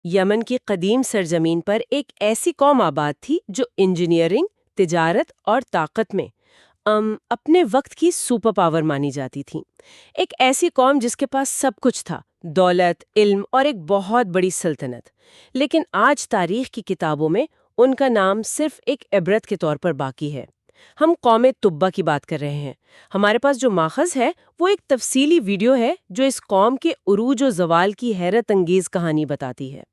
یمن کی قدیم سرزمین پر ایک ایسی قوم آباد تھی جو انجینئرنگ، تجارت اور طاقت میں اپنے وقت کی سپر پاور مانی جاتی تھی۔ ایک ایسی قوم جس کے پاس سب کچھ تھا، دولت، علم اور ایک بہت بڑی سلطنت۔ لیکن آج تاریخ کی کتابوں میں ان کا نام صرف ایک عبرت کے طور پر باقی ہے۔ ہم قوم تبا کی بات کر رہے ہیں۔ ہمارے پاس جو ماخذ ہے وہ ایک تفصیلی ویڈیو ہے جو اس قوم کے عروج و زوال کی حیرت انگیز کہانی بتاتی ہے۔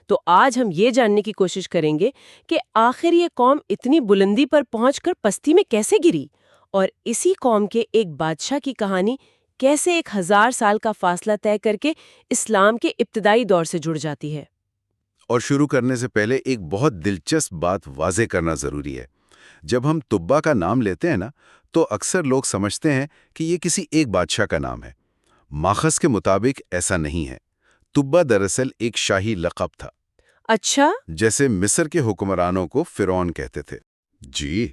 تو آج ہم یہ جاننے کی کوشش کریں گے کہ آخر یہ قوم اتنی بلندی پر پہنچ کر پستی میں کیسے گری، اور اسی قوم کے ایک بادشاہ کی کہانی کیسے 1000 سال کا فاصلہ طے کر کے اسلام کے ابتدائی دور سے جڑ جاتی ہے۔ اور شروع کرنے سے پہلے ایک بہت دلچسپ بات واضح کرنا ضروری ہے۔ جب ہم تبا کا نام لیتے ہیں نا، تو اکثر لوگ سمجھتے ہیں کہ یہ کسی ایک بادشاہ کا نام ہے۔ ماخذ کے مطابق ایسا نہیں ہے۔ تبا دراصل ایک شاہی لقب تھا۔ اچھا؟ جیسے مصر کے حکمرانوں کو فرعون کہتے تھے۔ جی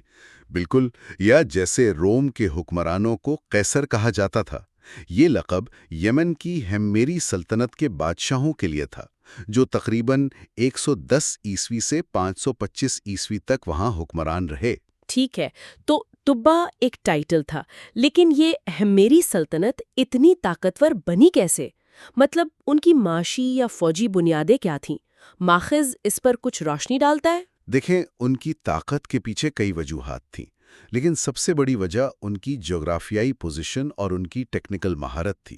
بالکل، یا جیسے روم کے حکمرانوں کو قیصر کہا جاتا تھا۔ یہ لقب یمن کی ہمیری سلطنت کے بادشاہوں کے لیے تھا، جو تقریباً 110 عیسوی سے 525 عیسوی تک وہاں حکمران رہے۔ ٹھیک ہے، تو تبا ایک ٹائٹل تھا، لیکن یہ ہمیری سلطنت اتنی طاقتور بنی کیسے؟ مطلب ان کی معاشی یا فوجی بنیادیں کیا تھیں؟ ماخذ اس پر کچھ روشنی ڈالتا ہے؟ دیکھیں، ان کی طاقت کے پیچھے کئی وجوہات تھیں، لیکن سب سے بڑی وجہ ان کی جغرافیائی پوزیشن اور ان کی ٹیکنیکل مہارت تھی۔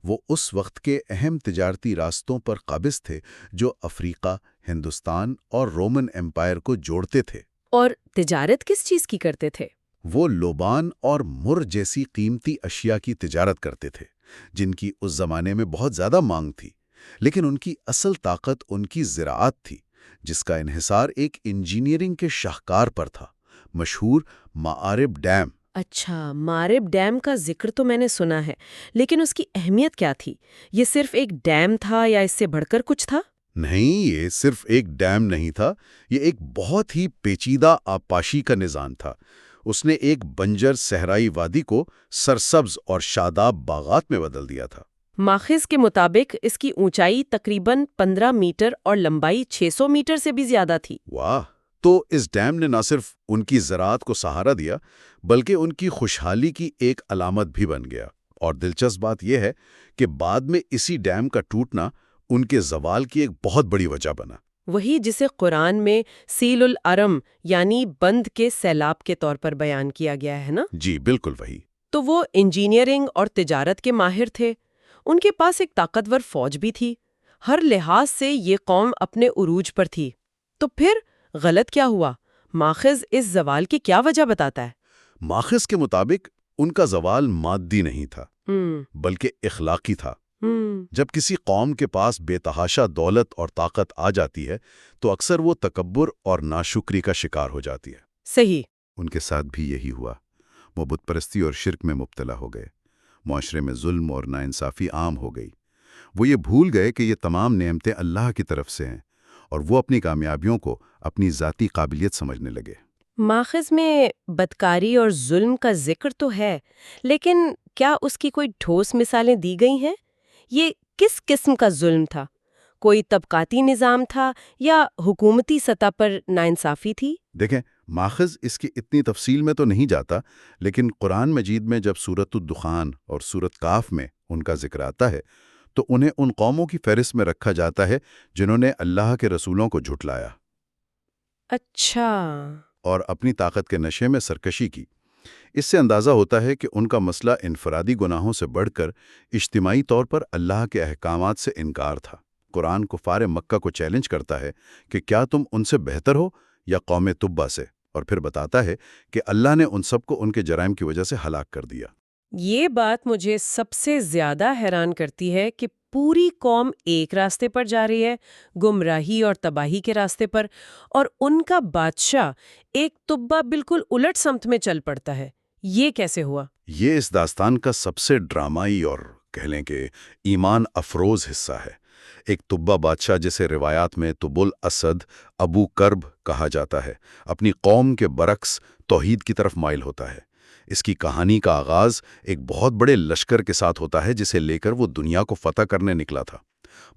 وہ اس وقت کے اہم تجارتی راستوں پر قابض تھے جو افریقہ، ہندوستان اور رومن امپائر کو جوڑتے تھے۔ اور تجارت کس چیز کی کرتے تھے؟ وہ لوبان اور مر جیسی قیمتی اشیاء کی تجارت کرتے تھے، جن کی اس زمانے میں بہت زیادہ مانگ تھی۔ لیکن ان کی اصل طاقت ان کی زراعت تھی، جس کا انحصار ایک انجینئرنگ کے شاہکار پر تھا، مشہور مآرب ڈیم۔ اچھا، مارب ڈیم کا ذکر تو میں نے سنا ہے، لیکن اس کی اہمیت کیا تھی؟ یہ صرف ایک ڈیم تھا یا اس سے بڑھ کر کچھ تھا؟ نہیں، یہ صرف ایک ڈیم نہیں تھا، یہ ایک بہت ہی پیچیدہ آبپاشی کا نظام تھا۔ اس نے ایک بنجر صحرائی وادی کو سرسبز اور شاداب باغات میں بدل دیا تھا۔ ماخذ کے مطابق اس کی اونچائی تقریباً 15 میٹر اور لمبائی 600 میٹر سے بھی زیادہ تھی۔ واہ! تو اس ڈیم نے نہ صرف ان کی زراعت کو سہارا دیا، بلکہ ان کی خوشحالی کی ایک علامت بھی بن گیا۔ اور دلچسپ بات یہ ہے کہ بعد میں اسی ڈیم کا ٹوٹنا ان کے زوال کی ایک بہت بڑی وجہ بنا۔ وہی جسے قرآن میں سیل الارم یعنی بند کے سیلاب کے طور پر بیان کیا گیا ہے نا؟ جی بالکل وہی۔ تو وہ انجینئرنگ اور تجارت کے ماہر تھے، ان کے پاس ایک طاقتور فوج بھی تھی، ہر لحاظ سے یہ قوم اپنے عروج پر تھی۔ تو پھر غلط کیا ہوا؟ ماخذ اس زوال کی کیا وجہ بتاتا ہے؟ ماخذ کے مطابق ان کا زوال مادی نہیں تھا، بلکہ اخلاقی تھا۔ جب کسی قوم کے پاس بے تحاشا دولت اور طاقت آ جاتی ہے تو اکثر وہ تکبر اور ناشکری کا شکار ہو جاتی ہے۔ صحیح۔ ان کے ساتھ بھی یہی ہوا۔ وہ بت پرستی اور شرک میں مبتلا ہو گئے، معاشرے میں ظلم اور ناانصافی عام ہو گئی۔ وہ یہ بھول گئے کہ یہ تمام نعمتیں اللہ کی طرف سے ہیں، اور وہ اپنی کامیابیوں کو اپنی ذاتی قابلیت سمجھنے لگے۔ ماخذ میں بدکاری اور ظلم کا ذکر تو ہے، لیکن کیا اس کی کوئی ٹھوس مثالیں دی گئی ہیں؟ یہ کس قسم کا ظلم تھا؟ کوئی طبقاتی نظام تھا یا حکومتی سطح پر ناانصافی تھی؟ دیکھیں، ماخذ اس کی اتنی تفصیل میں تو نہیں جاتا، لیکن قرآن مجید میں جب سورۃ الدخان اور سورۃ کاف میں ان کا ذکر آتا ہے تو انہیں ان قوموں کی فہرست میں رکھا جاتا ہے جنہوں نے اللہ کے رسولوں کو جھٹلایا اچھا۔ اور اپنی طاقت کے نشے میں سرکشی کی۔ اس سے اندازہ ہوتا ہے کہ ان کا مسئلہ انفرادی گناہوں سے بڑھ کر اجتماعی طور پر اللہ کے احکامات سے انکار تھا۔ قرآن کفار مکہ کو چیلنج کرتا ہے کہ کیا تم ان سے بہتر ہو یا قوم تبا سے، اور پھر بتاتا ہے کہ اللہ نے ان سب کو ان کے جرائم کی وجہ سے ہلاک کر دیا۔ یہ بات مجھے سب سے زیادہ حیران کرتی ہے کہ پوری قوم ایک راستے پر جا رہی ہے، گمراہی اور تباہی کے راستے پر، اور ان کا بادشاہ ایک تبا بالکل الٹ سمت میں چل پڑتا ہے۔ یہ کیسے ہوا؟ یہ اس داستان کا سب سے ڈرامائی اور کہہ لیں کہ ایمان افروز حصہ ہے۔ ایک تبا بادشاہ جسے روایات میں تب الاسد ابو کرب کہا جاتا ہے، اپنی قوم کے برعکس توحید کی طرف مائل ہوتا ہے۔ اس کی کہانی کا آغاز ایک بہت بڑے لشکر کے ساتھ ہوتا ہے جسے لے کر وہ دنیا کو فتح کرنے نکلا تھا۔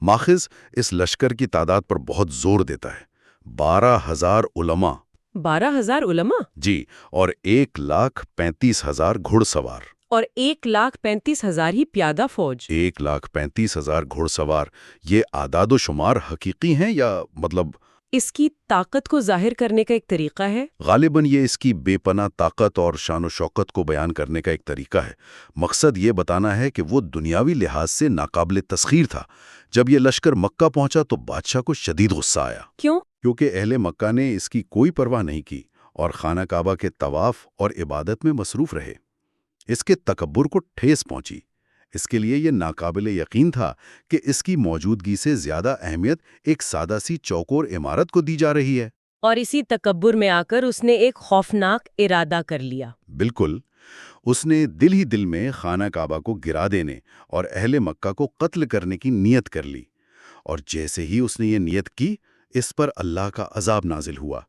ماخذ اس لشکر کی تعداد پر بہت زور دیتا ہے، 12,000 علماء 12,000 علماء جی، اور 1,35,000 گھڑ سوار۔ اور 1,35,000 ہی پیادہ فوج۔ 1,35,000 گھڑ سوار، یہ اعداد و شمار حقیقی ہیں یا اس کی طاقت کو ظاہر کرنے کا ایک طریقہ ہے؟ غالباً یہ اس کی بے پناہ طاقت اور شان و شوکت کو بیان کرنے کا ایک طریقہ ہے۔ مقصد یہ بتانا ہے کہ وہ دنیاوی لحاظ سے ناقابل تسخیر تھا۔ جب یہ لشکر مکہ پہنچا تو بادشاہ کو شدید غصہ آیا۔ کیوں؟ کیونکہ اہل مکہ نے اس کی کوئی پرواہ نہیں کی اور خانہ کعبہ کے طواف اور عبادت میں مصروف رہے۔ اس کے تکبر کو ٹھیس پہنچی۔ اس کے لیے یہ ناقابل یقین تھا کہ اس کی موجودگی سے زیادہ اہمیت ایک سادہ سی چوکور عمارت کو دی جا رہی ہے۔ اور اسی تکبر میں آ کر اس نے ایک خوفناک ارادہ کر لیا۔ بالکل، اس نے دل ہی دل میں خانہ کعبہ کو گرا دینے اور اہل مکہ کو قتل کرنے کی نیت کر لی۔ اور جیسے ہی اس نے یہ نیت کی، اس پر اللہ کا عذاب نازل ہوا۔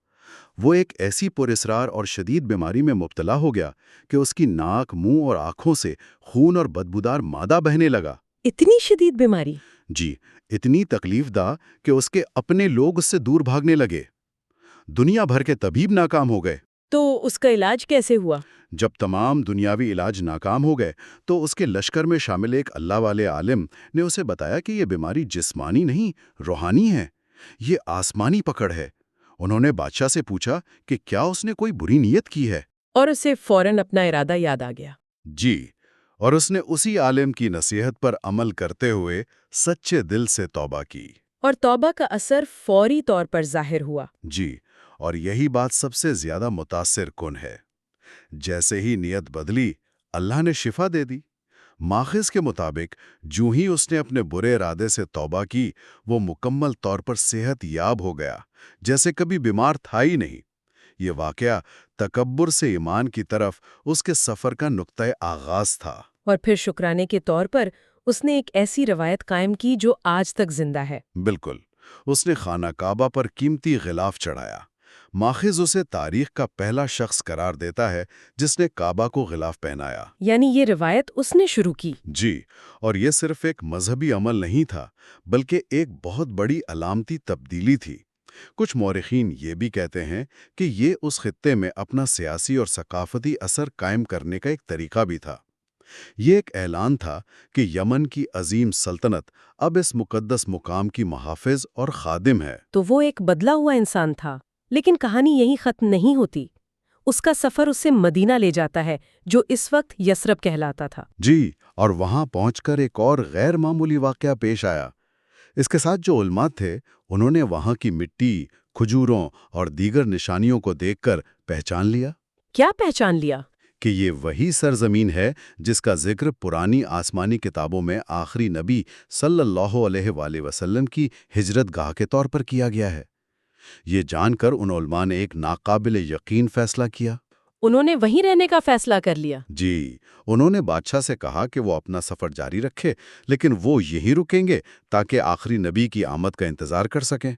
وہ ایک ایسی پراسرار اور شدید بیماری میں مبتلا ہو گیا کہ اس کی ناک، منہ اور آنکھوں سے خون اور بدبودار مادہ بہنے لگا۔ اتنی شدید بیماری؟ جی، اتنی تکلیف دہ کہ اس کے اپنے لوگ اس سے دور بھاگنے لگے۔ دنیا بھر کے طبیب ناکام ہو گئے۔ تو اس کا علاج کیسے ہوا؟ جب تمام دنیاوی علاج ناکام ہو گئے تو اس کے لشکر میں شامل ایک اللہ والے عالم نے اسے بتایا کہ یہ بیماری جسمانی نہیں، روحانی ہے، یہ آسمانی پکڑ ہے۔ انہوں نے بادشاہ سے پوچھا کہ کیا اس نے کوئی بری نیت کی ہے؟ اور اسے فوراً اپنا ارادہ یاد آ گیا۔ جی، اور اس نے اسی عالم کی نصیحت پر عمل کرتے ہوئے سچے دل سے توبہ کی۔ اور توبہ کا اثر فوری طور پر ظاہر ہوا۔ جی، اور یہی بات سب سے زیادہ متاثر کن ہے۔ جیسے ہی نیت بدلی، اللہ نے شفا دے دی۔ ماخذ کے مطابق جو ہی اس نے اپنے برے ارادے سے توبہ کی، وہ مکمل طور پر صحت یاب ہو گیا، جیسے کبھی بیمار تھا ہی نہیں۔ یہ واقعہ تکبر سے ایمان کی طرف اس کے سفر کا نقطۂ آغاز تھا۔ اور پھر شکرانے کے طور پر اس نے ایک ایسی روایت قائم کی جو آج تک زندہ ہے۔ بالکل، اس نے خانہ کعبہ پر قیمتی غلاف چڑھایا۔ ماخذ اسے تاریخ کا پہلا شخص قرار دیتا ہے جس نے کعبہ کو غلاف پہنایا۔ یعنی یہ روایت اس نے شروع کی۔ جی، اور یہ صرف ایک مذہبی عمل نہیں تھا، بلکہ ایک بہت بڑی علامتی تبدیلی تھی۔ کچھ مورخین یہ بھی کہتے ہیں کہ یہ اس خطے میں اپنا سیاسی اور ثقافتی اثر قائم کرنے کا ایک طریقہ بھی تھا۔ یہ ایک اعلان تھا کہ یمن کی عظیم سلطنت اب اس مقدس مقام کی محافظ اور خادم ہے۔ تو وہ ایک بدلا ہوا انسان تھا، لیکن کہانی یہیں ختم نہیں ہوتی۔ اس کا سفر اسے مدینہ لے جاتا ہے، جو اس وقت یثرب کہلاتا تھا۔ جی، اور وہاں پہنچ کر ایک اور غیر معمولی واقعہ پیش آیا۔ اس کے ساتھ جو علماء تھے، انہوں نے وہاں کی مٹی، کھجوروں اور دیگر نشانیوں کو دیکھ کر پہچان لیا۔ کیا پہچان لیا؟ کہ یہ وہی سرزمین ہے جس کا ذکر پرانی آسمانی کتابوں میں آخری نبی صلی اللہ علیہ وآلہ وسلم کی ہجرت گاہ کے طور پر کیا گیا ہے۔ یہ جان کر ان علماء نے ایک ناقابل یقین فیصلہ کیا۔ انہوں نے وہیں رہنے کا فیصلہ کر لیا۔ جی، انہوں نے بادشاہ سے کہا کہ وہ اپنا سفر جاری رکھے، لیکن وہ یہیں رکیں گے تاکہ آخری نبی کی آمد کا انتظار کر سکیں۔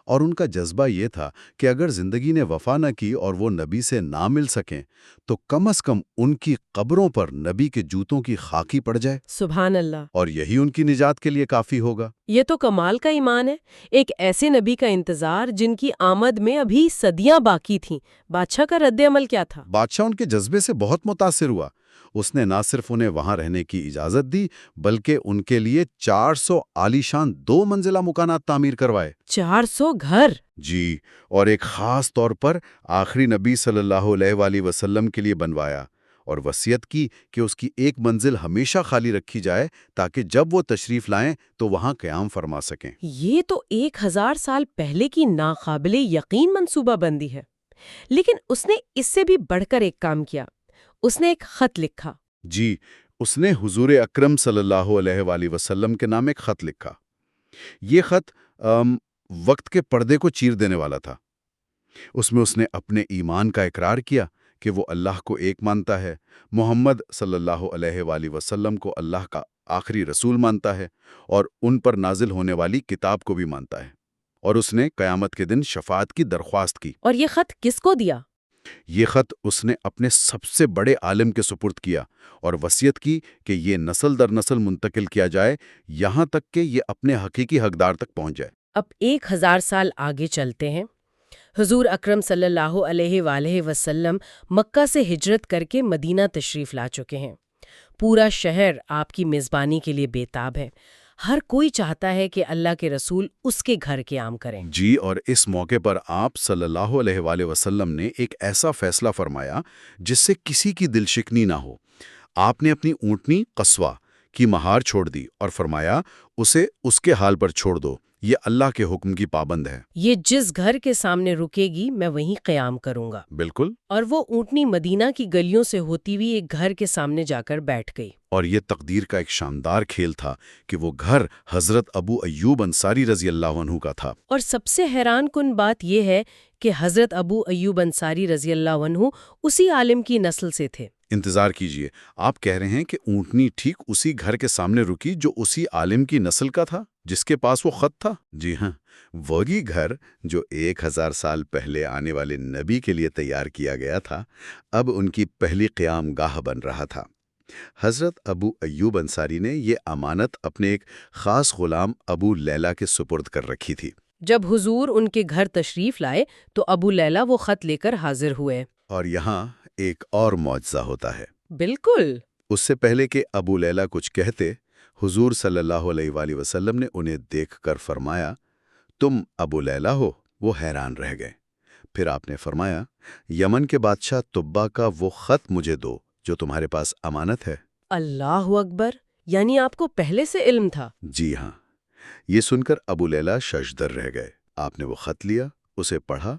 اور ان کا جذبہ یہ تھا کہ اگر زندگی نے وفا نہ کی اور وہ نبی سے نہ مل سکیں تو کم از کم ان کی قبروں پر نبی کے جوتوں کی خاکی پڑ جائے۔ سبحان اللہ! اور یہی ان کی نجات کے لیے کافی ہوگا۔ یہ تو کمال کا ایمان ہے، ایک ایسے نبی کا انتظار جن کی آمد میں ابھی صدیاں باقی تھیں۔ بادشاہ کا رد عمل کیا تھا؟ بادشاہ ان کے جذبے سے بہت متاثر ہوا۔ اس نے نہ صرف انہیں وہاں رہنے کی اجازت دی بلکہ ان کے لیے 400 عالیشان 2 منزلہ مکانات تعمیر کروائے۔ 400 گھر؟ جی، اور ایک خاص طور پر آخری نبی صلی اللہ علیہ وآلہ وسلم کے لیے بنوایا، اور وصیت کی کہ اس کی ایک منزل ہمیشہ خالی رکھی جائے تاکہ جب وہ تشریف لائیں تو وہاں قیام فرما سکیں۔ یہ تو 1000 سال پہلے کی ناقابل یقین منصوبہ بندی ہے۔ لیکن اس نے اس سے بھی بڑھ کر ایک کام کیا۔ اس نے ایک خط لکھا۔ جی، اس نے حضور اکرم صلی اللہ علیہ وآلہ وسلم کے نام ایک خط لکھا۔ یہ خط وقت کے پردے کو چیر دینے والا تھا۔ اس میں اس نے اپنے ایمان کا اقرار کیا کہ وہ اللہ کو ایک مانتا ہے، محمد صلی اللہ علیہ وآلہ وسلم کو اللہ کا آخری رسول مانتا ہے، اور ان پر نازل ہونے والی کتاب کو بھی مانتا ہے، اور اس نے قیامت کے دن شفاعت کی درخواست کی۔ اور یہ خط کس کو دیا؟ یہ خط اس نے اپنے سب سے بڑے عالم کے سپرد کیا اور وصیت کی کہ یہ نسل در نسل منتقل کیا جائے، یہاں تک کہ یہ اپنے حقیقی حقدار تک پہنچ جائے۔ اب 1000 سال آگے چلتے ہیں۔ حضور اکرم صلی اللہ علیہ وآلہ وسلم مکہ سے ہجرت کر کے مدینہ تشریف لا چکے ہیں۔ پورا شہر آپ کی میزبانی کے لیے بےتاب ہے۔ ہر کوئی چاہتا ہے کہ اللہ کے رسول اس کے گھر قیام کریں۔ جی، اور اس موقع پر آپ صلی اللہ علیہ وآلہ وسلم نے ایک ایسا فیصلہ فرمایا جس سے کسی کی دل شکنی نہ ہو۔ آپ نے اپنی اونٹنی قصوہ کی مہار چھوڑ دی اور فرمایا اسے اس کے حال پر چھوڑ دو، یہ اللہ کے حکم کی پابند ہے۔ یہ جس گھر کے سامنے رکے گی میں وہیں قیام کروں گا۔ بالکل۔ اور وہ اونٹنی مدینہ کی گلیوں سے ہوتی ہوئی ایک گھر کے سامنے جا کر بیٹھ گئی۔ اور یہ تقدیر کا ایک شاندار کھیل تھا کہ وہ گھر حضرت ابو ایوب انصاری رضی اللہ عنہ کا تھا۔ اور سب سے حیران کن بات یہ ہے کہ حضرت ابو ایوب انصاری رضی اللہ عنہ اسی عالم کی نسل سے تھے۔ انتظار کیجئے، آپ کہہ رہے ہیں کہ اونٹنی ٹھیک اسی گھر کے سامنے رکی جو اسی عالم کی نسل کا تھا جس کے پاس وہ خط تھا؟ جی ہاں، وہی گھر جو 1000 سال پہلے آنے والے نبی کے لیے تیار کیا گیا تھا، اب ان کی پہلی قیام گاہ بن رہا تھا۔ حضرت ابو ایوب انصاری نے یہ امانت اپنے ایک خاص غلام ابو لیلہ کے سپرد کر رکھی تھی۔ جب حضور ان کے گھر تشریف لائے تو ابو لیلہ وہ خط لے کر حاضر ہوئے۔ اور یہاں ایک اور معجزہ ہوتا ہے۔ بالکل۔ اس سے پہلے کہ ابو لیلہ کچھ کہتے، حضور صلی اللہ علیہ وآلہ وسلم نے انہیں دیکھ کر فرمایا، تم ابو لیلہ ہو؟ وہ حیران رہ گئے۔ پھر آپ نے فرمایا، یمن کے بادشاہ طبہ کا وہ خط مجھے دو جو تمہارے پاس امانت ہے۔ اللہ اکبر! یعنی آپ کو پہلے سے علم تھا؟ جی ہاں۔ یہ سن کر ابو لیلہ ششدر رہ گئے۔ آپ نے وہ خط لیا، اسے پڑھا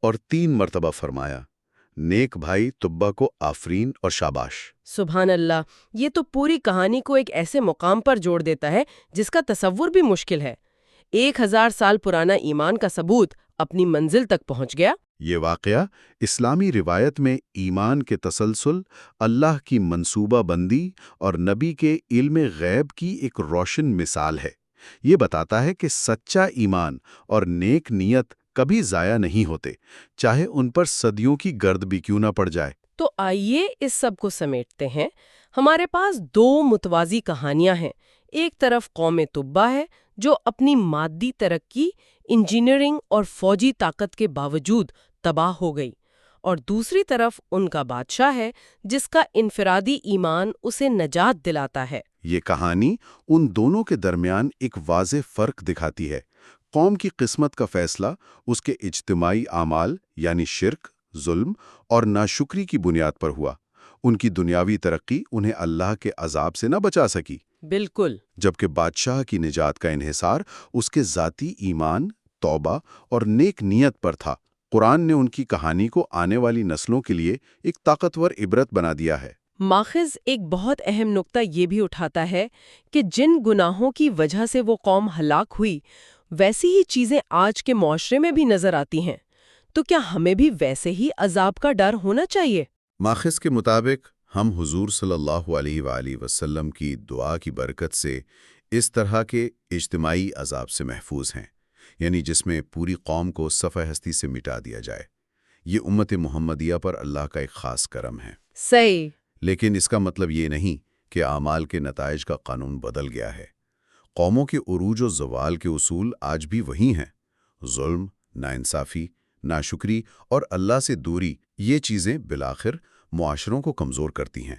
اور 3 مرتبہ فرمایا، نیک بھائی طبہ کو آفرین اور شاباش۔ سبحان اللہ! یہ تو پوری کہانی کو ایک ایسے مقام پر جوڑ دیتا ہے جس کا تصور بھی مشکل ہے۔ 1000 سال پرانا ایمان کا ثبوت اپنی منزل تک پہنچ گیا۔ یہ واقعہ اسلامی روایت میں ایمان کے تسلسل، اللہ کی منصوبہ بندی اور نبی کے علم غیب کی ایک روشن مثال ہے۔ یہ بتاتا ہے کہ سچا ایمان اور نیک نیت کبھی ضائع نہیں ہوتے، چاہے ان پر صدیوں کی گرد بھی کیوں نہ پڑ جائے۔ تو آئیے اس سب کو سمیٹتے ہیں۔ ہمارے پاس 2 متوازی کہانیاں ہیں۔ ایک طرف قوم طبہ ہے جو اپنی مادی ترقی، انجینئرنگ اور فوجی طاقت کے باوجود تباہ ہو گئی، اور دوسری طرف ان کا بادشاہ ہے جس کا انفرادی ایمان اسے نجات دلاتا ہے۔ یہ کہانی ان دونوں کے درمیان ایک واضح فرق دکھاتی ہے۔ قوم کی قسمت کا فیصلہ اس کے اجتماعی اعمال یعنی شرک، ظلم اور ناشکری کی بنیاد پر ہوا۔ ان کی دنیاوی ترقی انہیں اللہ کے عذاب سے نہ بچا سکی۔ بالکل۔ جبکہ بادشاہ کی نجات کا انحصار اس کے ذاتی ایمان، توبہ اور نیک نیت پر تھا۔ قرآن نے ان کی کہانی کو آنے والی نسلوں کے لیے ایک طاقتور عبرت بنا دیا ہے۔ ماخذ ایک بہت اہم نقطہ یہ بھی اٹھاتا ہے کہ جن گناہوں کی وجہ سے وہ قوم ہلاک ہوئی، ویسی ہی چیزیں آج کے معاشرے میں بھی نظر آتی ہیں۔ تو کیا ہمیں بھی ویسے ہی عذاب کا ڈر ہونا چاہیے؟ ماخذ کے مطابق ہم حضور صلی اللہ علیہ وآلہ وسلم کی دعا کی برکت سے اس طرح کے اجتماعی عذاب سے محفوظ ہیں، یعنی جس میں پوری قوم کو صفحہ ہستی سے مٹا دیا جائے۔ یہ امت محمدیہ پر اللہ کا ایک خاص کرم ہے۔ صحیح۔ لیکن اس کا مطلب یہ نہیں کہ اعمال کے نتائج کا قانون بدل گیا ہے۔ قوموں کے عروج و زوال کے اصول آج بھی وہی ہیں۔ ظلم، ناانصافی، ناشکری اور اللہ سے دوری، یہ چیزیں بالآخر معاشروں کو کمزور کرتی ہیں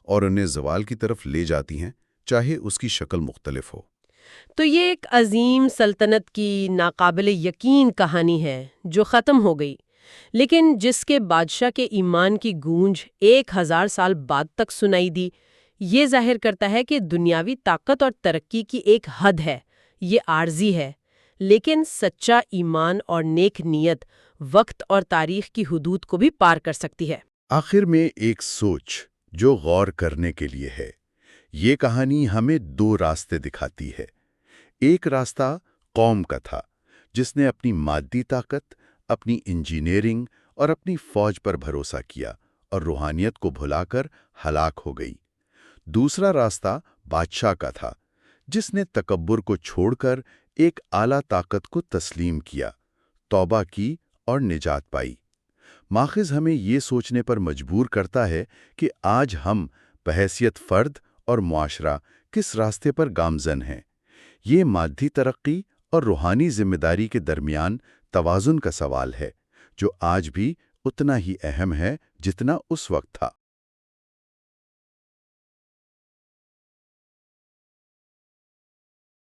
اور انہیں زوال کی طرف لے جاتی ہیں، چاہے اس کی شکل مختلف ہو۔ تو یہ ایک عظیم سلطنت کی ناقابل یقین کہانی ہے جو ختم ہو گئی، لیکن جس کے بادشاہ کے ایمان کی گونج 1000 سال بعد تک سنائی دی۔ یہ ظاہر کرتا ہے کہ دنیاوی طاقت اور ترقی کی ایک حد ہے، یہ عارضی ہے، لیکن سچا ایمان اور نیک نیت وقت اور تاریخ کی حدود کو بھی پار کر سکتی ہے۔ آخر میں ایک سوچ جو غور کرنے کے لیے ہے۔ یہ کہانی ہمیں 2 راستے دکھاتی ہے۔ ایک راستہ قوم کا تھا جس نے اپنی مادی طاقت، اپنی انجینئرنگ اور اپنی فوج پر بھروسہ کیا اور روحانیت کو بھلا کر ہلاک ہو گئی۔ دوسرا راستہ بادشاہ کا تھا جس نے تکبر کو چھوڑ کر ایک اعلیٰ طاقت کو تسلیم کیا، توبہ کی اور نجات پائی۔ ماخذ ہمیں یہ سوچنے پر مجبور کرتا ہے کہ آج ہم بحیثیت فرد اور معاشرہ کس راستے پر گامزن ہیں۔ یہ مادی ترقی اور روحانی ذمہ داری کے درمیان توازن کا سوال ہے، جو آج بھی اتنا ہی اہم ہے جتنا اس وقت تھا۔